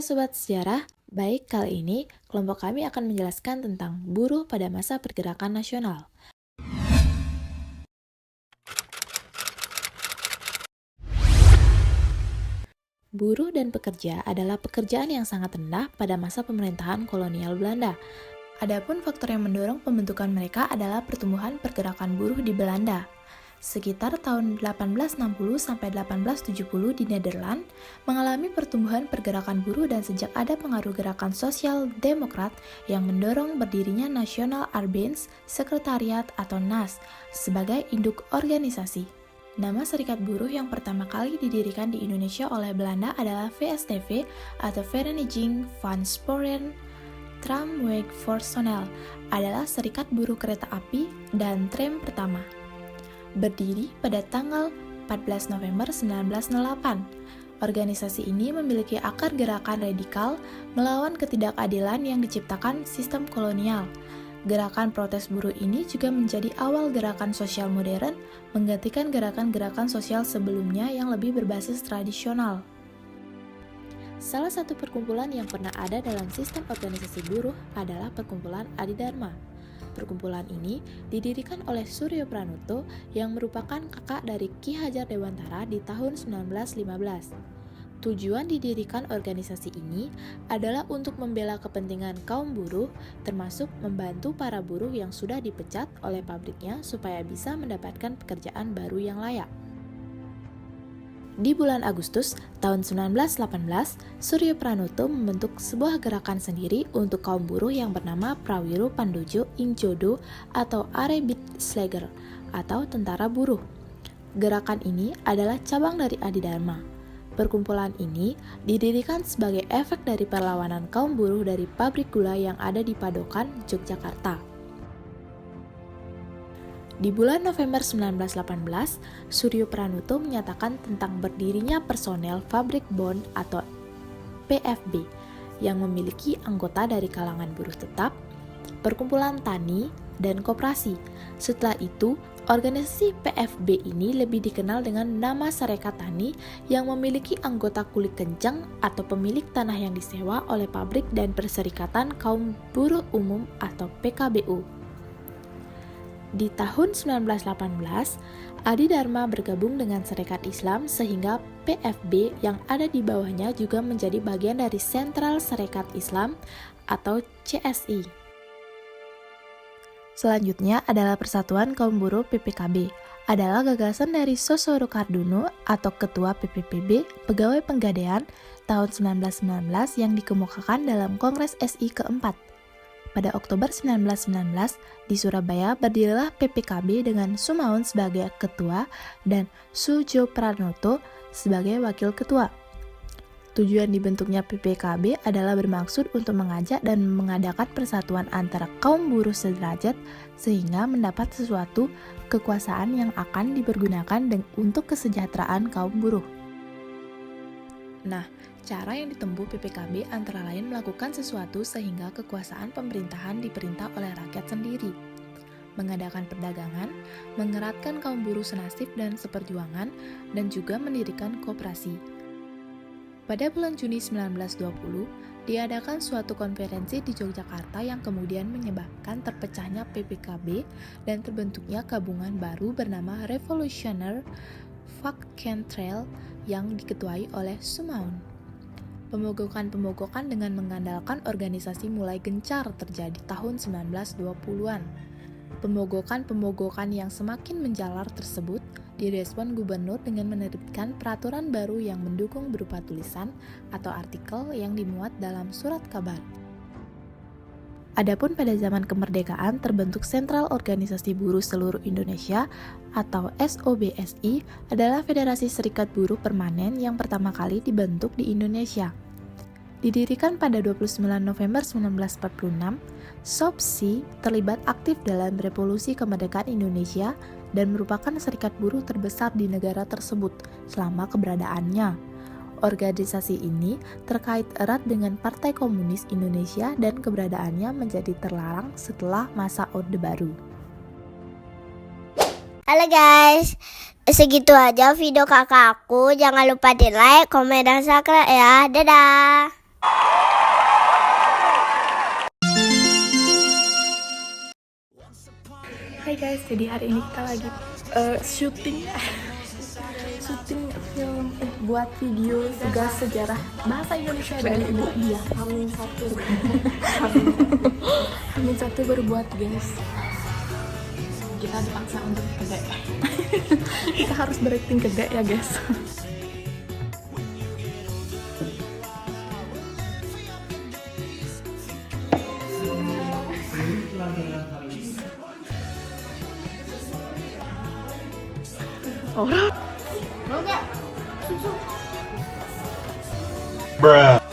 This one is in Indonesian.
Sobat Sejarah, baik kali ini kelompok kami akan menjelaskan tentang buruh pada masa pergerakan nasional. Buruh dan pekerja adalah pekerjaan yang sangat rendah pada masa pemerintahan kolonial Belanda. Adapun faktor yang mendorong pembentukan mereka adalah pertumbuhan pergerakan buruh di Belanda. Sekitar tahun 1860 sampai 1870 di Nederland mengalami pertumbuhan pergerakan buruh dan sejak ada pengaruh gerakan sosial demokrat yang mendorong berdirinya National Arbeins Sekretariat atau NAS sebagai induk organisasi. Nama serikat buruh yang pertama kali didirikan di Indonesia oleh Belanda adalah VSTV atau Vereniging van Sporen Tramwegpersoneel, adalah serikat buruh kereta api dan tram pertama. Berdiri pada tanggal 14 November 1908. Organisasi ini memiliki akar gerakan radikal melawan ketidakadilan yang diciptakan sistem kolonial. Gerakan protes buruh ini juga menjadi awal gerakan sosial modern, menggantikan gerakan-gerakan sosial sebelumnya yang lebih berbasis tradisional. Salah satu perkumpulan yang pernah ada dalam sistem organisasi buruh adalah Perkumpulan Adidharma. Perkumpulan ini didirikan oleh Suryo Pranoto yang merupakan kakak dari Ki Hajar Dewantara di tahun 1915. Tujuan didirikan organisasi ini adalah untuk membela kepentingan kaum buruh, termasuk membantu para buruh yang sudah dipecat oleh pabriknya supaya bisa mendapatkan pekerjaan baru yang layak. Di bulan Agustus tahun 1918, Suryo Pranoto membentuk sebuah gerakan sendiri untuk kaum buruh yang bernama Prawiro Pandojo ing Jodo atau Arbeidsleger atau Tentara Buruh. Gerakan ini adalah cabang dari Adidharma. Perkumpulan ini didirikan sebagai efek dari perlawanan kaum buruh dari pabrik gula yang ada di Padokan, Yogyakarta. Di bulan November 1918, Suryo Pranoto menyatakan tentang berdirinya personel Pabrik Bond atau PFB yang memiliki anggota dari kalangan buruh tetap, perkumpulan tani, dan koperasi. Setelah itu, organisasi PFB ini lebih dikenal dengan nama Sarekat Tani yang memiliki anggota kulit kencang atau pemilik tanah yang disewa oleh pabrik dan Perserikatan Kaum Buruh Umum atau PKBU. Di tahun 1918, Adidharma bergabung dengan Serikat Islam sehingga PFB yang ada di bawahnya juga menjadi bagian dari Sentral Serikat Islam atau CSI. Selanjutnya adalah Persatuan Kaum Buruh PPKB, adalah gagasan dari Sosoro Cardono atau Ketua PPPB Pegawai Penggadaian tahun 1919 yang dikemukakan dalam Kongres SI keempat. Pada Oktober 1919, di Surabaya berdirilah PPKB dengan Sumaun sebagai ketua dan Soedjo Pranoto sebagai wakil ketua. Tujuan dibentuknya PPKB adalah bermaksud untuk mengajak dan mengadakan persatuan antara kaum buruh sederajat sehingga mendapat sesuatu kekuasaan yang akan dipergunakan untuk kesejahteraan kaum buruh. Nah, cara yang ditempuh PPKB antara lain melakukan sesuatu sehingga kekuasaan pemerintahan diperintah oleh rakyat sendiri, mengadakan perdagangan, mengeratkan kaum buruh senasib dan seperjuangan, dan juga mendirikan koperasi. Pada bulan Juni 1920, diadakan suatu konferensi di Yogyakarta yang kemudian menyebabkan terpecahnya PPKB dan terbentuknya gabungan baru bernama Revolutionaire Vakcentraal yang diketuai oleh Sumaun. Pemogokan-pemogokan dengan mengandalkan organisasi mulai gencar terjadi tahun 1920-an. Pemogokan-pemogokan yang semakin menjalar tersebut direspon gubernur dengan menerbitkan peraturan baru yang mendukung berupa tulisan atau artikel yang dimuat dalam surat kabar. Adapun pada zaman kemerdekaan terbentuk Sentral Organisasi Buruh Seluruh Indonesia atau SOBSI adalah Federasi Serikat Buruh Permanen yang pertama kali dibentuk di Indonesia. Didirikan pada 29 November 1946, SOBSI terlibat aktif dalam Revolusi Kemerdekaan Indonesia dan merupakan serikat buruh terbesar di negara tersebut selama keberadaannya. Organisasi ini terkait erat dengan Partai Komunis Indonesia dan keberadaannya menjadi terlarang setelah masa Orde Baru. Halo guys, segitu aja video kakak aku. Jangan lupa di like, komen, dan subscribe ya. Dadah! Hai guys, jadi hari ini kita lagi syuting film buat video tugas sejarah bahasa Indonesia dari ibu dia. Hamin satu baru buat guys. Kita dipaksa untuk gede. Kita harus berakting gede ya guys. Bruh.